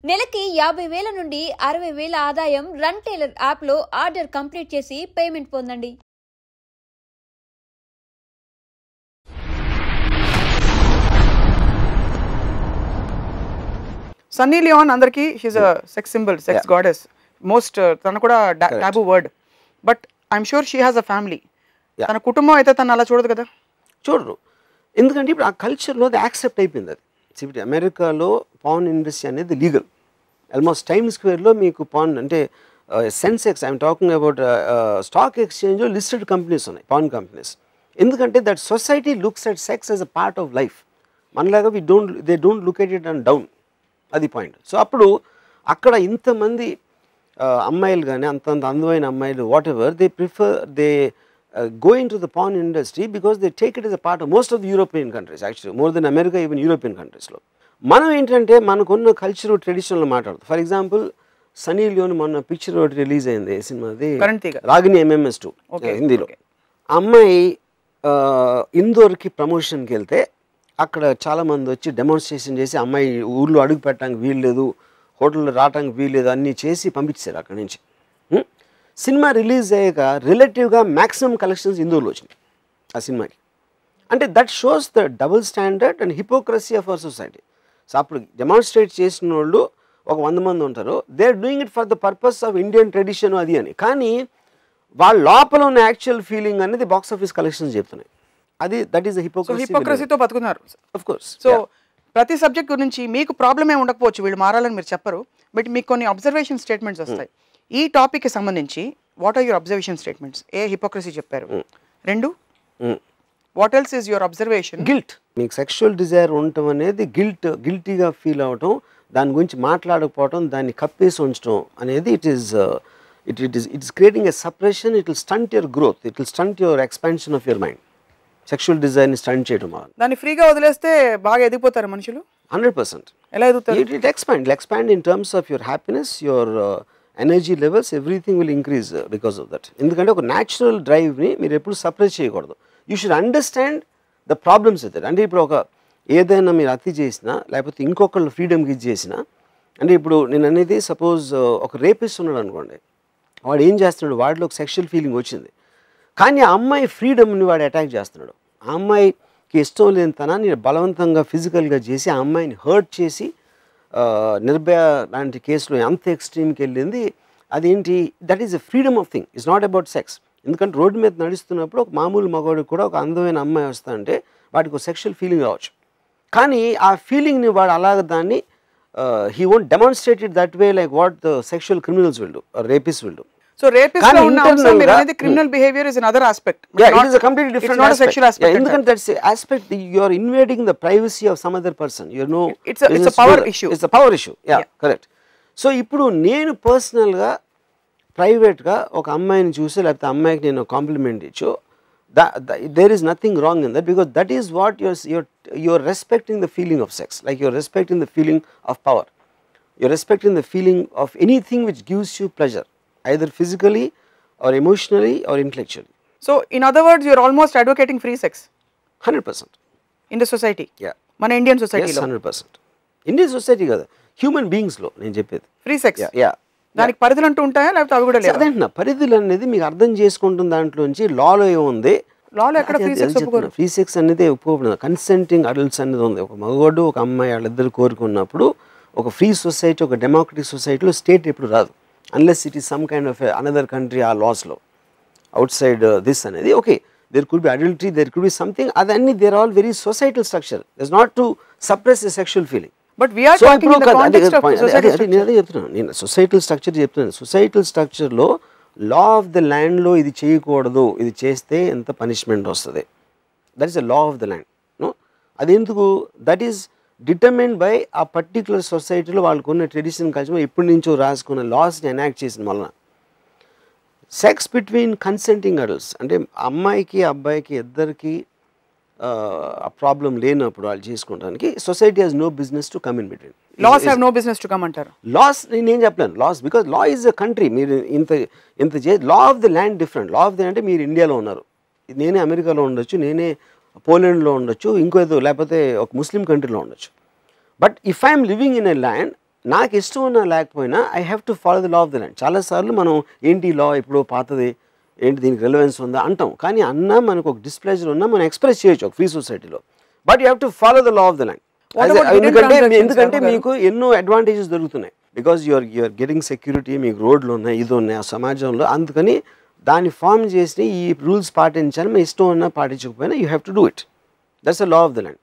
నెలకి 50,000 నుండి 60,000 ఆదాయం రన్ టైలర్ యాప్లో ఆర్డర్ కంప్లీట్ చేసి పేమెంట్ పొందండి. సన్నీ లియోన్ అందరికి she is a sex symbol, sex goddess, most తన కూడా taboo word. But I'm sure she has a family. తన కుటుంబం అయితే తను అలా చూడదు కదా. చూడరు, ఎందుకంటే ఇప్పుడు ఆ కల్చర్లో అది యాక్సెప్ట్ అయిపోయింది. అది ఇప్పుడు అమెరికాలో పాన్ ఇండస్ట్రీ అనేది లీగల్. ఆల్మోస్ట్ టైమ్ స్క్వేర్లో మీకు పాన్ అంటే Sensex, I'm talking about stock ఎక్స్చేంజ్లో లిస్టెడ్ కంపెనీస్ ఉన్నాయి, పాన్ కంపెనీస్. ఎందుకంటే that society looks at sex as a part of life. మనలాగా they don't look at it and down. అది point. So అప్పుడు అక్కడ ఇంతమంది అమ్మాయిలు కానీ అంత అందమైన అమ్మాయిలు whatever they prefer they go into the porn industry because they take it as a part of most of the European countries, actually more than America, even European countries lo మనం ఏంటంటే మనకున్న culture traditional మాట్లాడతాం. For example Sunny Leone మొన్న picture ఒకటి release అయింది సినిమాది, Ragini MMS2 హిందీలో. అమ్మాయి ఇందోర్కి ప్రమోషన్కి వెళ్తే అక్కడ చాలామంది వచ్చి డెమాన్స్ట్రేషన్ చేసి అమ్మాయి ఊర్లో అడుగు పెట్టడానికి వీల్లేదు, హోటల్లో రావడానికి వీల్లేదు అన్నీ చేసి పంపించారు అక్కడి నుంచి. సినిమా రిలీజ్ అయ్యాక రిలేటివ్గా మ్యాక్సిమం కలెక్షన్స్ ఇందూరులో వచ్చినాయి ఆ సినిమాకి. అంటే that shows the double standard and hypocrisy of our society. So అప్పుడు డెమాన్స్ట్రేట్ చేసిన వాళ్ళు ఒక 100 మంది ఉంటారు, they are doing it for the purpose of Indian tradition అది అని. కానీ వాళ్ళ లోపల ఉన్న యాక్చువల్ ఫీలింగ్ అనేది బాక్స్ ఆఫీస్ కలెక్షన్స్ చెప్తున్నాయి. అది దట్ ఈస్ ద హిపోక్రసీతో బతుకున్నారు. Of course. సో ప్రతి సబ్జెక్ట్ గురించి మీకు ప్రాబ్లమ్ ఏ ఉండకపోవచ్చు, వీళ్ళు మారాలని మీరు చెప్పరు, బట్ మీకు కొన్ని అబ్జర్వేషన్ స్టేట్మెంట్స్ వస్తాయి. ఈ టాపిక్కి సంబంధించి what are your observation statements? ఏ హిపోక్రసీ చెప్పారు, 2 what else is your observation? Guilt. మీకు సెక్షువల్ డిజైర్ ఉండటం అనేది గిల్టీగా ఫీల్ అవటం, దాని గురించి మాట్లాడకపోవటం, దాన్ని కప్పేసి ఉంచడం అనేది it is creating a suppression. It will stunt your growth, it will stunt your expansion of your mind. Sexual డిజైర్ని స్టంట్ చేయడం వల్ల దాన్ని ఫ్రీగా వదిలేస్తే బాగా ఎదిగిపోతారు మనుషులు. 100%. ఎలా ఎదుగుతారు? It expand in terms of your happiness, your energy levels, everything will increase because of that. ఎందుకంటే ఒక న్యాచురల్ డ్రైవ్ని మీరు ఎప్పుడు సప్రెస్ చేయకూడదు. You should understand the problems with it. అంటే ఇప్పుడు ఒక ఏదైనా మీరు అతి చేసినా లేకపోతే ఇంకొకళ్ళు ఫ్రీడమ్కి ఇది చేసినా, అంటే ఇప్పుడు నేను అనేది సపోజ్ ఒక రేపిస్ట్ ఉన్నాడు అనుకోండి, వాడు ఏం చేస్తున్నాడు, వాడిలో ఒక సెక్షువల్ ఫీలింగ్ వచ్చింది, కానీ ఆ అమ్మాయి ఫ్రీడమ్ని వాడు అటాక్ చేస్తున్నాడు. ఆ అమ్మాయికి ఇష్టం లేని తనాన్ని బలవంతంగా ఫిజికల్గా చేసి ఆ అమ్మాయిని హర్ట్ చేసి నిర్భయ లాంటి కేసులో అంత ఎక్స్ట్రీమ్కి వెళ్ళింది. అదేంటి, that is a freedom of thing, it's not about sex. ఎందుకంటే రోడ్డు మీద నడుస్తున్నప్పుడు ఒక మామూలు మగవాడికి కూడా ఒక అందమైన అమ్మాయి వస్తుందంటే వాడికి ఒక సెక్షువల్ ఫీలింగ్ రావచ్చు, కానీ ఆ ఫీలింగ్ని వాడు అలాగ దాన్ని he won't demonstrate it that way like what the sexual criminals will do or rapist will do. So rapist lo unna ansham meer anedi criminal behavior is another aspect. Yeah, it is a completely different aspect. It's not a sexual aspect. Yeah, ఎందుకంటే that's a aspect you are invading the privacy of some other person. You know, it's a power issue. It's a power issue. Yeah, correct. So ఇప్పుడు నేను పర్సనల్గా ప్రైవేట్గా ఒక అమ్మాయిని చూసి లేకపోతే అమ్మాయికి నేను కాంప్లిమెంట్ ఇచ్చు, there is nothing wrong in that, because that is what you're respecting the feeling of sex, like you're respecting the feeling of power, you're respecting the feeling of anything which gives you pleasure, either physically or emotionally or intellectually. So in other words, you are almost advocating free sex. 100%. In the society. Yeah. Mana Indian society lo. Yes, 100%. Indian society kada, human beings lo nenu cheppedi. Free sex. Yeah. దానికి పరిధులు అంటూ ఉంటాయా లేకపోతే అవి కూడా లేవా? అదేంటన్నా పరిధులు అనేది మీకు అర్థం చేసుకుంటున్న దాంట్లోంచి లాలో ఏముంది, లాలో ఎక్కడ ఫ్రీ సెక్స్ ఒప్పుకోరు. ఫ్రీ సెక్స్ అనేది ఒప్పుకోబడింది. కన్సెంటింగ్ అడల్ట్స్ అనేది ఉంది. ఒక మగవాడు ఒక అమ్మాయి వాళ్ళిద్దరు కోరుకున్నప్పుడు ఒక ఫ్రీ సొసైటీ, ఒక డెమోక్రటిక్ సొసైటీలో స్టేట్ ఎప్పుడు రాదు, unless it is some kind of another country or laws law outside this anedi. Okay, there could be adultery, there could be something, adanni they are all very societal structure. It's not to suppress a sexual feeling, but we are talking in the context of societal structure. నేను societal structure చెప్తున్నాను. societal structure లో law of the land లో ఇది చేయకూడదు, ఇది చేస్తే ఎంత punishment వస్తుంది, that is a law of the land. No, అదెందుకు, that is డిటర్మైన్డ్ బై ఆ పర్టికులర్ సొసైటీలో వాళ్ళకున్న ట్రెడిషన్ కల్చర్ ఎప్పటి నుంచో రాసుకున్న లాస్ని ఎనాక్ట్ చేసిన వలన. సెక్స్ బిట్వీన్ కన్సెంటింగ్ అడల్ట్స్ అంటే అమ్మాయికి అబ్బాయికి ఇద్దరికి ఆ ప్రాబ్లం లేనప్పుడు వాళ్ళు చేసుకోవడానికి society has no business to come in between. Laws have no business to come అంటారు. లాస్ నేనేం చెప్పలేను, laws because law is a country. మీరు ఇంత law of the land different. Law of the అంటే మీరు ఇండియాలో ఉన్నారు, నేనే అమెరికాలో ఉండొచ్చు, నేనే పోలాండ్లో ఉండొచ్చు, ఇంకో ఏదో లేకపోతే ఒక ముస్లిం కంట్రీలో ఉండొచ్చు. But if I'm living in a land, నాకు ఇష్టం ఉన్నా లేకపోయినా I have to follow the law of the land. చాలాసార్లు మనం ఏంటి లా ఎప్పుడో పాతది, ఏంటి దీనికి రెలవెన్స్ ఉందా అంటాం, కానీ అన్నా మనకు ఒక డిస్ప్లెజర్ ఉన్నా మనం ఎక్స్ప్రెస్ చేయొచ్చు ఒక ఫ్రీ సొసైటీలో. But you have to follow the law of the land. ఎందుకంటే మీకు ఎన్నో అడ్వాంటేజెస్ దొరుకుతున్నాయి. బికాజ్ యూఆర్ గెటింగ్ సెక్యూరిటీ, మీకు రోడ్లు ఉన్నాయి, ఇది ఉన్నాయి ఆ సమాజంలో. అందుకని దాన్ని ఫామ్ చేసి ఈ రూల్స్ పాటించాలి, మీ ఇష్టం ఉన్నా పాటించకపోయినా you have to do it. That's the law of the land.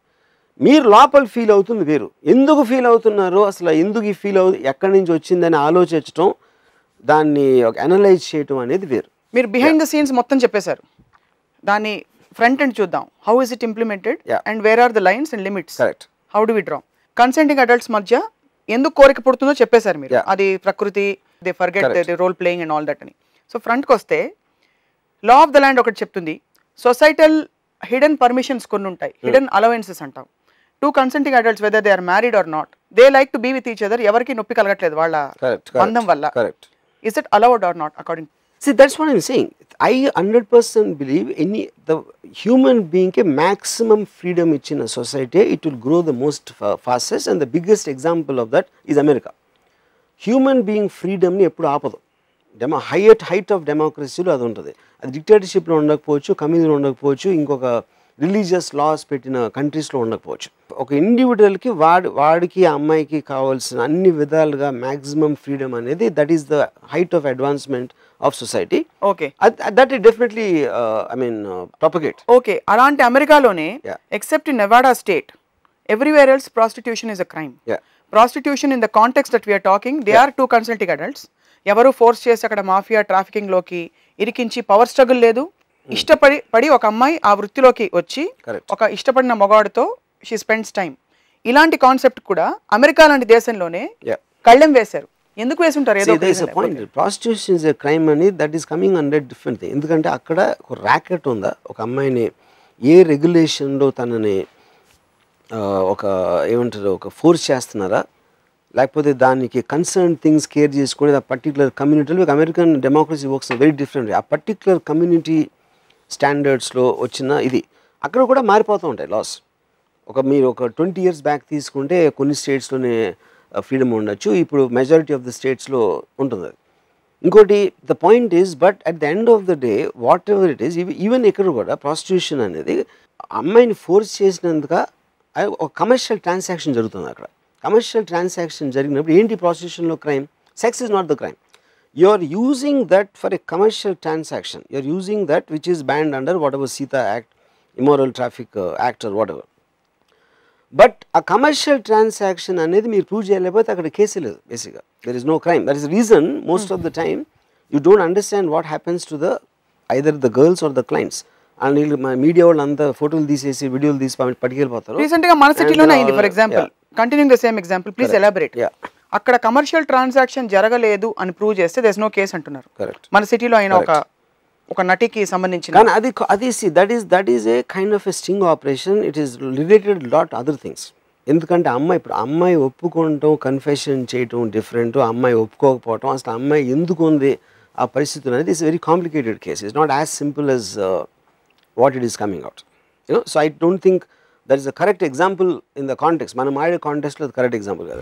మీరు లోపల ఫీల్ అవుతుంది వేరు. ఎందుకు ఫీల్ అవుతున్నారో, అసలు ఎందుకు ఈ ఫీల్ ఎక్కడి నుంచి వచ్చిందని ఆలోచించడం, దాన్ని ఒక అనలైజ్ చేయటం అనేది వేరు. మీరు బిహైండ్ ద సీన్స్ మొత్తం చెప్పేశారు. దాన్ని ఫ్రంట్ ఎండ్ చూద్దాం. How is it implemented and where are the lines and limits, correct, how do we draw. Consenting adults మధ్య ఎందుకు కోరిక పుడుతుందో చెప్పేశారు మీరు. అది ప్రకృతి, they forget the role playing and all that అని. సో ఫ్రంట్కి వస్తే లా ఆఫ్ ద ల్యాండ్ ఒకటి చెప్తుంది, సొసైటల్ హిడెన్ పర్మిషన్స్ కొన్ని ఉంటాయి, హిడెన్ అలవెన్సెస్ అంటాం. Two consenting adults whether they are married or not, they like to be with each other, ఎవరికి నొప్పి కలగట్లేదు వాళ్ళ బంధం వల్ల. Is it allowed or not according? See, that's what I'm saying. I 100% believe the human being ke maximum freedom in a society, it will grow the most fastest, and the biggest example of that is America. Human being freedom ni eppudu aapadu. Height of democracy lo adu untadi. Adi dictatorship lo undakapochu, communism lo undakapochu, inkoka religious laws పెట్టిన కంట్రీస్లో ఉండకపోవచ్చు. ఒక ఇండివిజువల్కి వాడికి అమ్మాయికి కావాల్సిన అన్ని విధాలుగా maximum freedom అనేది, that is the height of advancement of society. Okay, that is definitely I mean propagate. Okay, అలాంటి అమెరికాలోనే except in Nevada state, everywhere else prostitution is a crime. Prostitution in the context that we're talking, they are two consenting adults. ఎవరు force చేసి అక్కడ mafia trafficking లోకి ఇరికించి power struggle లేదు. ఇష్టపడి ఒక అమ్మాయి ఆ వృత్తిలోకి వచ్చి ఒక ఇష్టపడిన మొగాడుతో షీ స్పెండ్స్ టైం. ఇలాంటి కాన్సెప్ట్ కూడా అమెరికా లాంటి దేశంలోనే కళ్ళెం వేశారు. ఎందుకు వేసుంటారు? ప్రాస్టిట్యూషన్ ఇస్ ఎ క్రైమ్ అని, that is coming under different thing. ఎందుకంటే అక్కడ ఒక ర్యాకెట్ ఉందా, ఒక అమ్మాయిని ఏ రెగ్యులేషన్లో తనని ఒక ఏమంటారు ఒక ఫోర్స్ చేస్తున్నారా, లేకపోతే దానికి కన్సర్న్ థింగ్స్ కేర్ చేసుకుని ఆ పర్టికులర్ కమ్యూనిటీలో, American democracy works very different. ఆ పర్టికులర్ కమ్యూనిటీ స్టాండర్డ్స్లో వచ్చిన ఇది అక్కడ కూడా మారిపోతూ ఉంటాయి లాస్. మీరు ఒక 20 years బ్యాక్ తీసుకుంటే కొన్ని స్టేట్స్లోనే ఫ్రీడమ్ ఉండొచ్చు, ఇప్పుడు మెజారిటీ ఆఫ్ ద స్టేట్స్లో ఉంటుంది. ఇంకోటి the point is, but at the end of the day what ever it is, even ఇక్కడ కూడా ప్రాస్టిట్యూషన్ అనేది అమ్మాయిని ఫోర్స్ చేసినందుక ఒక కమర్షియల్ ట్రాన్సాక్షన్ జరుగుతుంది. అక్కడ కమర్షియల్ ట్రాన్సాక్షన్ జరిగినప్పుడు ఏంటి ప్రాస్టిట్యూషన్లో crime? Sex is not the crime. You are using that for a commercial transaction. You are using that which is banned under whatever Sita Act, Immoral Traffic Act or whatever. But a commercial transaction అనేది మీరు prove చేయలేకపోతే అక్కడ case లేదు. బేసిక్గా there is no crime. That is the reason most of the time you don't understand what happens to either the girls or the clients. And వీళ్ళు media వాళ్ళు అంతా ఫోటోలు తీసేసి వీడియోలు తీసి పట్టుకెళ్ళిపోతారు. రీసెంట్గా మన సిటీలోనే అయింది. For example, continuing the same example, please elaborate. అక్కడ కమర్షియల్ ట్రాన్సాక్షన్ జరగలేదు అని ప్రూవ్ చేస్తే దేర్ ఇస్ నో కేస్ అంటున్నారు. మన సిటీలో అయిన ఒక నటికి సంబంధించిన, కానీ అది that is a kind of a sting operation. It is related lot other things. ఎందుకంటే ఇప్పుడు అమ్మాయి ఒప్పుకోవటం, కన్ఫెషన్ చేయటం డిఫరెంట్, అమ్మాయి ఒప్పుకోకపోవటం, అసలు అమ్మాయి ఎందుకు ఉంది ఆ పరిస్థితులు అనేది it's very complicated case. It's not as simple as what it is coming out. So I don't think that is the correct example in the context. మనం ఆడే కాంటెక్స్ట్లో కరెక్ట్ ఎగ్జాంపుల్ కదా.